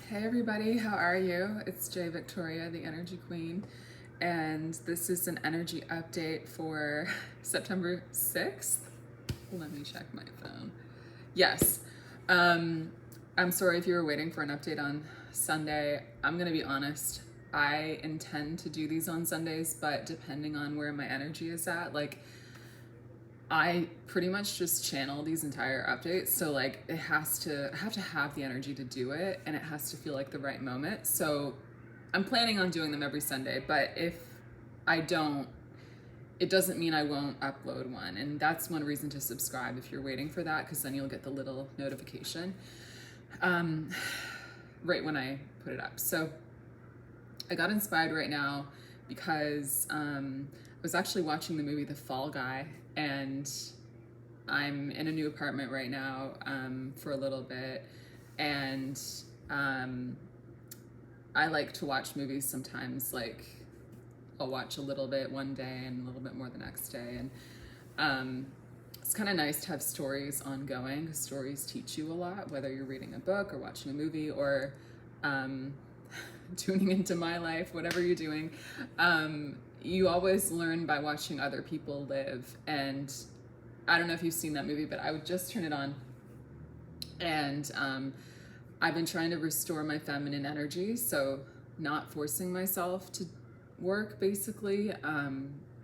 Hey everybody, how are you? It's Jay Victoria, the Energy Queen, and this is an energy update for September 6th. Let me check my phone. Yes. I'm sorry if you were waiting for an update on Sunday. I'm going to be honest. I intend to do these on Sundays, but depending on where my energy is at, I pretty much just channel these entire updates. So I have to have the energy to do it, and it has to feel like the right moment. So I'm planning on doing them every Sunday, but if I don't, it doesn't mean I won't upload one. And that's one reason to subscribe if you're waiting for that, because then you'll get the little notification right when I put it up. So I got inspired right now because I was actually watching the movie The Fall Guy, and I'm in a new apartment right now for a little bit, and I like to watch movies sometimes. I'll watch a little bit one day and a little bit more the next day, and it's kind of nice to have stories ongoing, because stories teach you a lot, whether you're reading a book or watching a movie or tuning into my life, whatever you're doing. You always learn by watching other people live. And I don't know if you've seen that movie, but I would just turn it on. And I've been trying to restore my feminine energy. So not forcing myself to work, basically,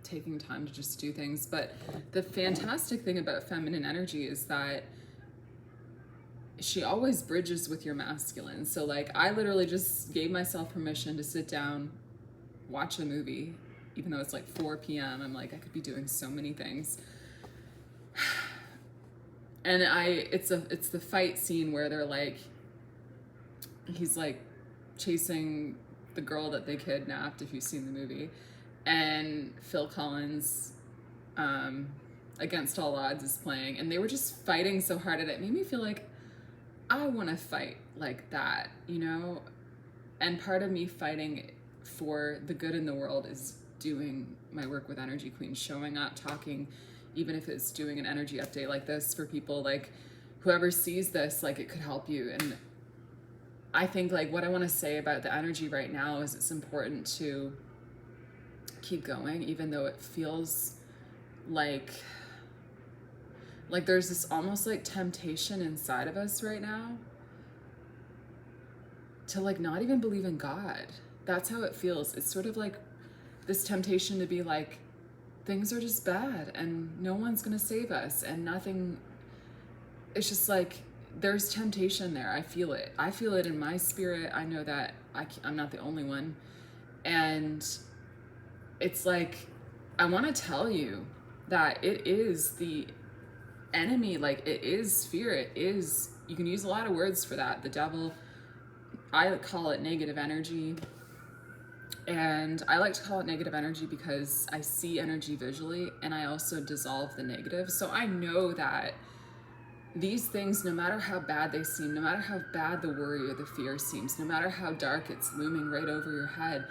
taking time to just do things. But the fantastic thing about feminine energy is that she always bridges with your masculine. So I literally just gave myself permission to sit down, watch a movie, even though it's 4 p.m. I'm I could be doing so many things. And it's the fight scene where they're he's chasing the girl that they kidnapped, if you've seen the movie, and Phil Collins, Against All Odds, is playing, and they were just fighting so hard at it. It made me feel like I want to fight like that, and part of me fighting for the good in the world is doing my work with Energy Queen, showing up, talking, even if it's doing an energy update like this for people, whoever sees this, it could help you. And I think what I want to say about the energy right now is it's important to keep going, even though it feels like there's this almost temptation inside of us right now to not even believe in God. That's how it feels. It's sort of this temptation to be things are just bad and no one's gonna save us and nothing. It's just there's temptation there. I feel it in my spirit. I know that I'm not the only one. And it's I want to tell you that it is the enemy. It is fear. It is, you can use a lot of words for that. The devil, I call it negative energy. And I like to call it negative energy because I see energy visually, and I also dissolve the negative. So I know that these things, no matter how bad they seem, no matter how bad the worry or the fear seems, no matter how dark it's looming right over your head,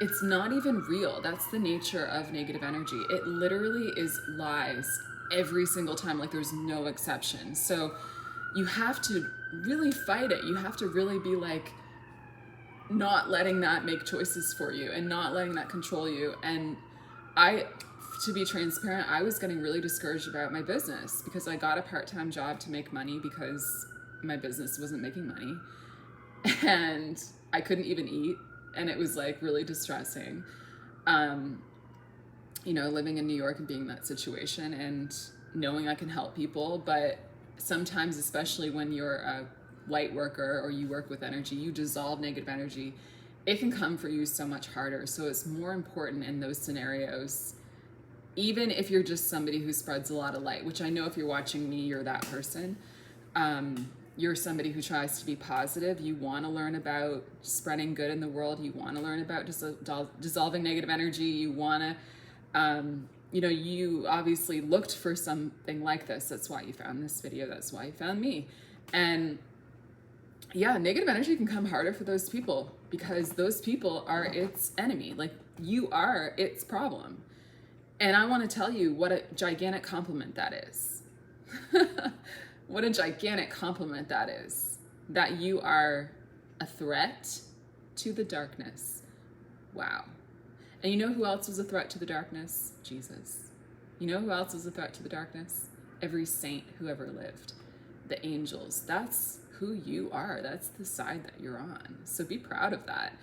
it's not even real. That's the nature of negative energy. It literally is lies every single time. There's no exception. So you have to really fight it. You have to really be not letting that make choices for you and not letting that control you. And to be transparent, I was getting really discouraged about my business because I got a part-time job to make money because my business wasn't making money, and I couldn't even eat, and it was really distressing, living in New York and being in that situation and knowing I can help people. But sometimes, especially when you're a light worker or you work with energy, you dissolve negative energy, it can come for you so much harder. So it's more important in those scenarios, even if you're just somebody who spreads a lot of light, which I know if you're watching me, you're that person. You're somebody who tries to be positive. You want to learn about spreading good in the world. You want to learn about dissolving negative energy. You want to, you obviously looked for something like this. That's why you found this video. That's why you found me. And yeah, negative energy can come harder for those people because those people are its enemy. You are its problem. And I want to tell you what a gigantic compliment that is. What a gigantic compliment that is. That you are a threat to the darkness. Wow. And you know who else was a threat to the darkness? Jesus. You know who else was a threat to the darkness? Every saint who ever lived. The angels. That's who you are. That's the side that you're on. So be proud of that.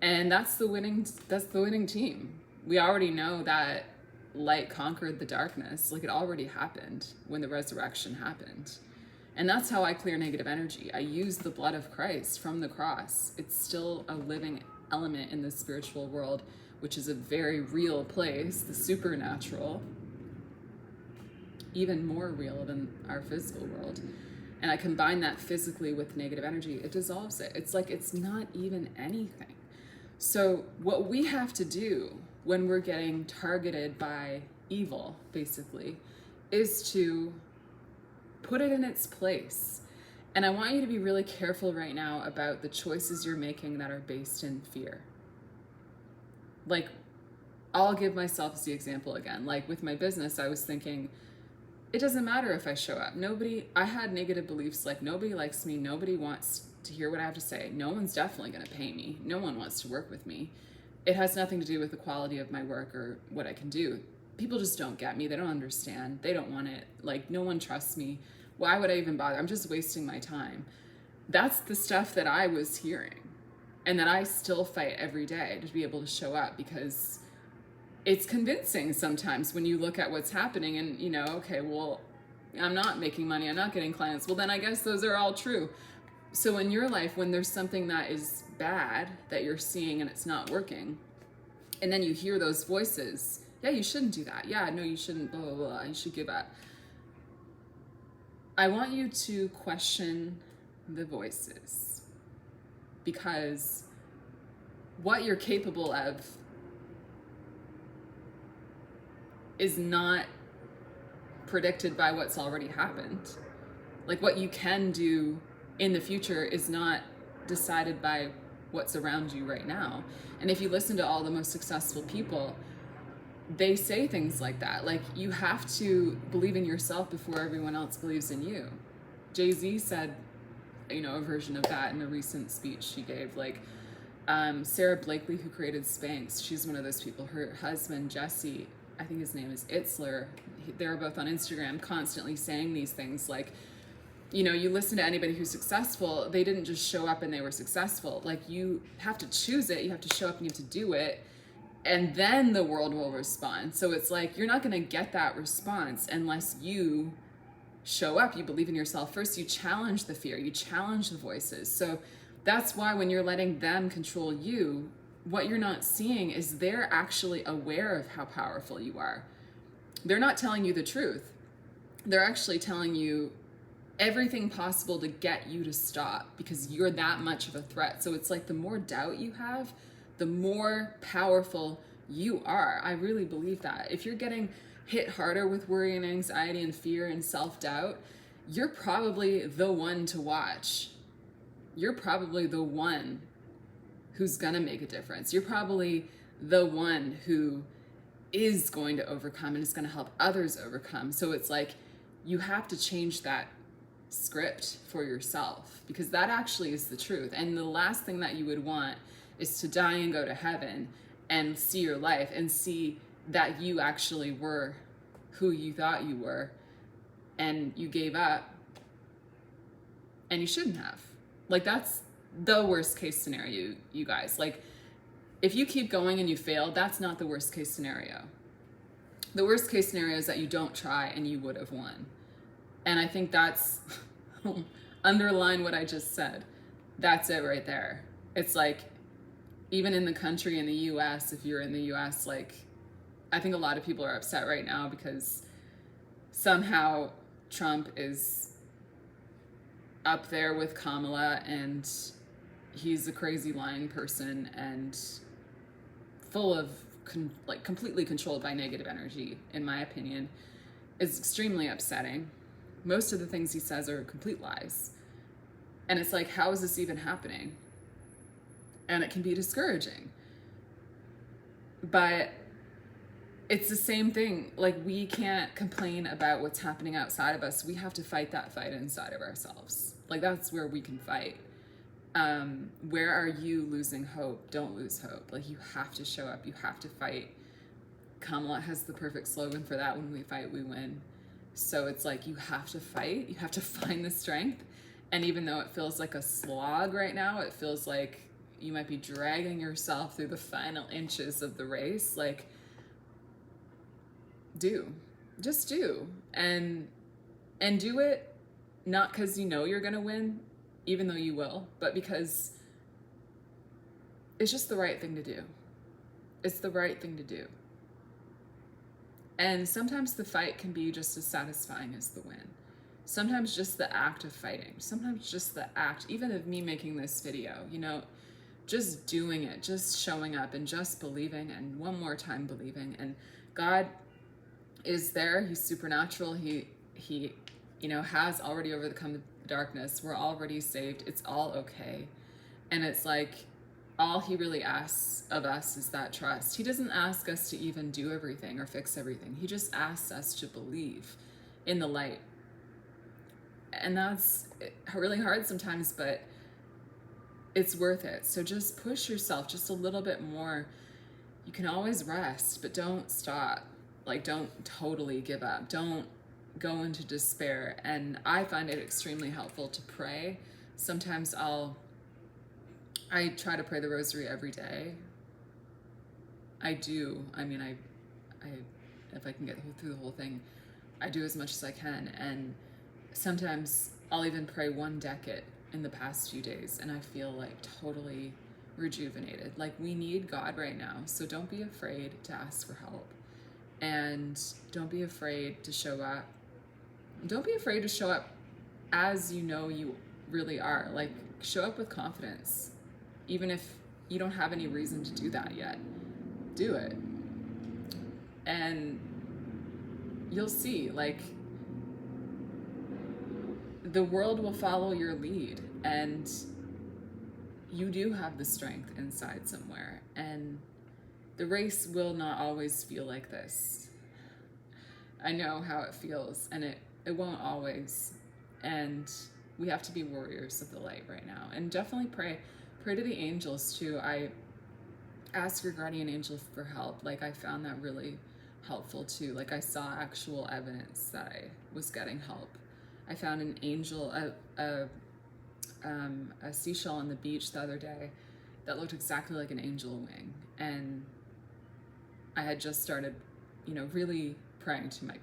And that's the winning team. We already know that light conquered the darkness. Like, it already happened when the resurrection happened. And that's how I clear negative energy. I use the blood of Christ from the cross. It's still a living element in the spiritual world, which is a very real place, the supernatural, even more real than our physical world. And I combine that physically with negative energy, it dissolves it. It's like it's not even anything. So what we have to do when we're getting targeted by evil, basically, is to put it in its place. And I want you to be really careful right now about the choices you're making that are based in fear. Like, I'll give myself as the example again. Like with my business, I was thinking, it doesn't matter if I show up. I had negative beliefs like nobody likes me, nobody wants to hear what I have to say, no one's definitely gonna pay me, no one wants to work with me. It has nothing to do with the quality of my work or what I can do. People just don't get me, they don't understand, they don't want it, like no one trusts me. Why would I even bother? I'm just wasting my time. That's the stuff that I was hearing and that I still fight every day to be able to show up, because it's convincing sometimes when you look at what's happening and, you know, okay, well, I'm not making money, I'm not getting clients. Well, then I guess those are all true. So in your life, when there's something that is bad that you're seeing and it's not working, and then you hear those voices, yeah, you shouldn't do that. Yeah, no, you shouldn't, blah, blah, blah, you should give up. I want you to question the voices, because what you're capable of is not predicted by what's already happened. Like what you can do in the future is not decided by what's around you right now. And if you listen to all the most successful people, they say things like that. Like, you have to believe in yourself before everyone else believes in you. Jay-Z said, you know, a version of that in a recent speech she gave. Like, Sarah Blakely, who created Spanx, she's one of those people. Her husband, Jesse, I think his name is Itzler, they're both on Instagram constantly saying these things. Like, you know, you listen to anybody who's successful, they didn't just show up and they were successful. Like, you have to choose it, you have to show up and you have to do it, and then the world will respond. So it's like, you're not gonna get that response unless you show up, you believe in yourself first, you challenge the fear, you challenge the voices. So that's why when you're letting them control you, what you're not seeing is they're actually aware of how powerful you are. They're not telling you the truth. They're actually telling you everything possible to get you to stop, because you're that much of a threat. So it's like, the more doubt you have, the more powerful you are. I really believe that. If you're getting hit harder with worry and anxiety and fear and self-doubt, you're probably the one to watch. You're probably the one who's gonna make a difference. You're probably the one who is going to overcome and is gonna help others overcome. So it's like, you have to change that script for yourself, because that actually is the truth. And the last thing that you would want is to die and go to heaven and see your life and see that you actually were who you thought you were, and you gave up, and you shouldn't have. Like, that's the worst case scenario, you guys. Like, if you keep going and you fail, that's not the worst case scenario. The worst case scenario is that you don't try and you would have won. And I think that's, underline what I just said. That's it right there. It's like, even in the country, in the US, if you're in the US, like, I think a lot of people are upset right now because somehow Trump is up there with Kamala, and he's a crazy lying person and full of completely controlled by negative energy, in my opinion. Is extremely upsetting. Most of the things he says are complete lies. And it's like, how is this even happening? And it can be discouraging. But it's the same thing. Like, we can't complain about what's happening outside of us. We have to fight that fight inside of ourselves. Like, that's where we can fight. Where are you losing hope? Don't lose hope. Like, you have to show up, you have to fight. Kamala has the perfect slogan for that: when we fight, we win. So it's like, you have to fight, you have to find the strength. And even though it feels like a slog right now, it feels like you might be dragging yourself through the final inches of the race, like, just do. And do it not because you know you're gonna win, even though you will, but because it's just the right thing to do. It's the right thing to do. And sometimes the fight can be just as satisfying as the win. Sometimes just the act of fighting, sometimes just the act, even of me making this video, you know, just doing it, just showing up and just believing, and one more time believing. And God is there. He's supernatural. He you know, has already overcome the darkness. We're already saved. It's all okay. And it's like, all he really asks of us is that trust. He doesn't ask us to even do everything or fix everything. He just asks us to believe in the light. And that's really hard sometimes, but it's worth it. So just push yourself just a little bit more. You can always rest, but don't stop. Like, don't totally give up. Don't go into despair. And I find it extremely helpful to pray. Sometimes I try to pray the rosary every day. I do. I mean, I if I can get through the whole thing, I do as much as I can. And sometimes I'll even pray one decade in the past few days, and I feel like totally rejuvenated. Like, we need God right now. So don't be afraid to ask for help. And don't be afraid to show up. Don't be afraid to show up as you know you really are. Like, show up with confidence. Even if you don't have any reason to do that yet, do it. And you'll see, like, the world will follow your lead, and you do have the strength inside somewhere. And the race will not always feel like this. I know how it feels, and it won't always. And we have to be warriors of the light right now. And definitely pray to the angels too. I ask your guardian angel for help. Like, I found that really helpful too. Like, I saw actual evidence that I was getting help. I found an angel, a seashell on the beach the other day that looked exactly like an angel wing. And I had just started, you know, really praying to my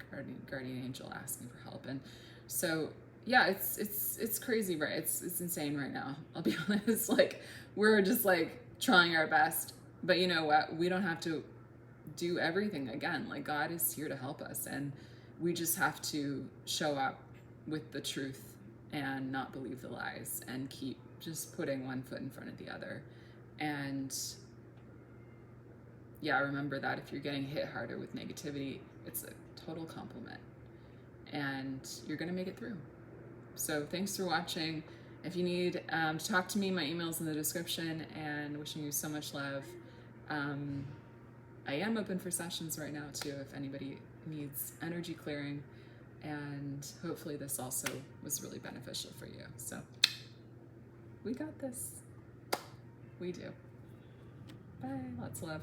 guardian angel, asking for help. And so, yeah, it's crazy, right? It's insane right now. I'll be honest. Like, we're just like trying our best, but you know what? We don't have to do everything again. Like, God is here to help us, and we just have to show up with the truth and not believe the lies, and keep just putting one foot in front of the other. And yeah, remember that if you're getting hit harder with negativity, it's a total compliment, and you're gonna make it through. So thanks for watching. If you need to talk to me, my email's in the description, and wishing you so much love. I am open for sessions right now too, if anybody needs energy clearing, and hopefully this also was really beneficial for you. So we got this. We do. Bye. Lots of love.